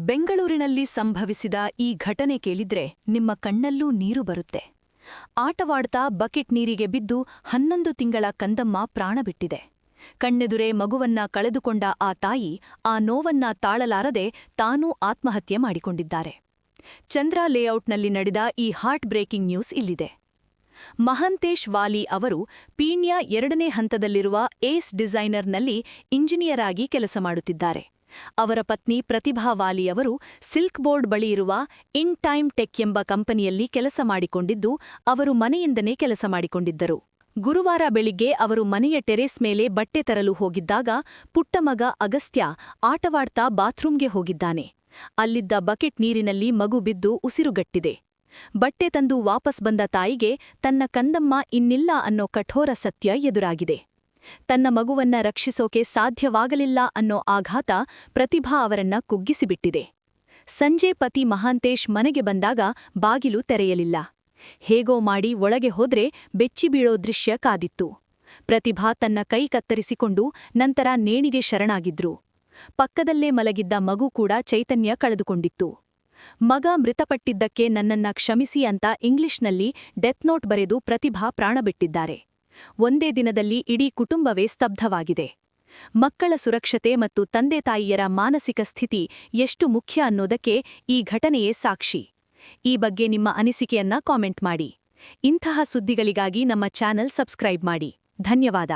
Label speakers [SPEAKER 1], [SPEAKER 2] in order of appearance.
[SPEAKER 1] ಬೆಂಗಳೂರಿನಲ್ಲಿ ಸಂಭವಿಸಿದ ಈ ಘಟನೆ ಕೇಳಿದ್ರೆ ನಿಮ್ಮ ಕಣ್ಣಲ್ಲೂ ನೀರು ಬರುತ್ತೆ. ಆಟವಾಡ್ತಾ ಬಕೆಟ್ ನೀರಿಗೆ ಬಿದ್ದು 11 ತಿಂಗಳ ಕಂದಮ್ಮ ಪ್ರಾಣ ಬಿಟ್ಟಿದೆ. ಕಣ್ಣೆದುರೇ ಮಗುವನ್ನ ಕಳೆದುಕೊಂಡ ಆ ತಾಯಿ ಆ ನೋವನ್ನ ತಾಳಲಾರದೆ ತಾನೂ ಆತ್ಮಹತ್ಯೆ ಮಾಡಿಕೊಂಡಿದ್ದಾರೆ. ಚಂದ್ರ ಲೇಔಟ್ನಲ್ಲಿ ನಡೆದ ಈ ಹಾರ್ಟ್ ಬ್ರೇಕಿಂಗ್ ನ್ಯೂಸ್ ಇಲ್ಲಿದೆ. ಮಹಂತೇಶ್ ವಾಲಿ ಅವರು ಪೀಣ್ಯ 2ನೇ ಹಂತದಲ್ಲಿರುವ ಏಸ್ ಡಿಸೈನರ್ನಲ್ಲಿ ಇಂಜಿನಿಯರ್ ಆಗಿ ಕೆಲಸ ಮಾಡುತ್ತಿದ್ದಾರೆ. ಅವರ ಪತ್ನಿ ಪ್ರತಿಭಾ ವಾಲಿ ಅವರು ಸಿಲ್ಕ್ ಬೋರ್ಡ್ ಬಳಿ ಇರುವ ಇನ್ ಟೈಮ್ ಟೆಕ್ ಎಂಬ ಕಂಪನಿಯಲ್ಲಿ ಕೆಲಸ ಮಾಡಿಕೊಂಡಿದ್ದು, ಅವರು ಮನೆಯಿಂದನೇ ಕೆಲಸ ಮಾಡಿಕೊಂಡಿದ್ದರು. ಗುರುವಾರ ಬೆಳಿಗ್ಗೆ ಅವರು ಮನೆಯ ಟೆರೇಸ್ ಮೇಲೆ ಬಟ್ಟೆ ತರಲು ಹೋಗಿದ್ದಾಗ ಪುಟ್ಟ ಮಗ ಅಗಸ್ತ್ಯ ಆಟವಾಡ್ತಾ ಬಾತ್ರೂಂಗೆ ಹೋಗಿದ್ದಾನೆ. ಅಲ್ಲಿದ್ದ ಬಕೆಟ್ ನೀರಿನಲ್ಲಿ ಮಗು ಬಿದ್ದು ಉಸಿರುಗಟ್ಟಿದೆ. ಬಟ್ಟೆ ತಂದು ವಾಪಸ್ ಬಂದ ತಾಯಿಗೆ ತನ್ನ ಕಂದಮ್ಮ ಇನ್ನಿಲ್ಲ ಅನ್ನೋ ಕಠೋರ ಸತ್ಯ ಎದುರಾಗಿದೆ. ತನ್ನ ಮಗುವನ್ನ ರಕ್ಷಿಸೋಕೆ ಸಾಧ್ಯವಾಗಲಿಲ್ಲ ಅನ್ನೋ ಆಘಾತ ಪ್ರತಿಭಾ ಅವರನ್ನ ಕುಗ್ಗಿಸಿಬಿಟ್ಟಿದೆ. ಸಂಜೆ ಪತಿ ಮಹಾಂತೇಶ್ ಮನೆಗೆ ಬಂದಾಗ ಬಾಗಿಲು ತೆರೆಯಲಿಲ್ಲ. ಹೇಗೋ ಮಾಡಿ ಒಳಗೆ ಹೋದ್ರೆ ಬೆಚ್ಚಿಬೀಳೋ ದೃಶ್ಯ ಕಾದಿತ್ತು. ಪ್ರತಿಭಾ ತನ್ನ ಕೈ ಕತ್ತರಿಸಿಕೊಂಡು ನಂತರ ನೇಣಿಗೆ ಶರಣಾಗಿದ್ರು. ಪಕ್ಕದಲ್ಲೇ ಮಲಗಿದ್ದ ಮಗು ಕೂಡ ಚೈತನ್ಯ ಕಳೆದುಕೊಂಡಿತ್ತು. ಮಗ ಮೃತಪಟ್ಟಿದ್ದಕ್ಕೆ ನನ್ನನ್ನ ಕ್ಷಮಿಸಿ ಅಂತ ಇಂಗ್ಲಿಷ್ನಲ್ಲಿ ಡೆತ್ ನೋಟ್ ಬರೆದು ಪ್ರತಿಭಾ ಪ್ರಾಣಬಿಟ್ಟಿದ್ದಾರೆ. ಒಂದೇ ದಿನದಲ್ಲಿ ಇಡೀ ಕುಟುಂಬವೇ ಸ್ತಬ್ಧವಾಗಿದೆ. ಮಕ್ಕಳ ಸುರಕ್ಷತೆ ಮತ್ತು ತಂದೆ-ತಾಯಿಯರ ಮಾನಸಿಕ ಸ್ಥಿತಿ ಎಷ್ಟು ಮುಖ್ಯ ಅನ್ನೋದಕ್ಕೆ ಈ ಘಟನೆಯೇ ಸಾಕ್ಷಿ. ಈ ಬಗ್ಗೆ ನಿಮ್ಮ ಅನಿಸಿಕೆಯನ್ನ ಕಾಮೆಂಟ್ ಮಾಡಿ. ಇಂತಹ ಸುದ್ದಿಗಳಿಗಾಗಿ ನಮ್ಮ ಚಾನೆಲ್ ಸಬ್ಸ್ಕ್ರೈಬ್ ಮಾಡಿ. ಧನ್ಯವಾದ.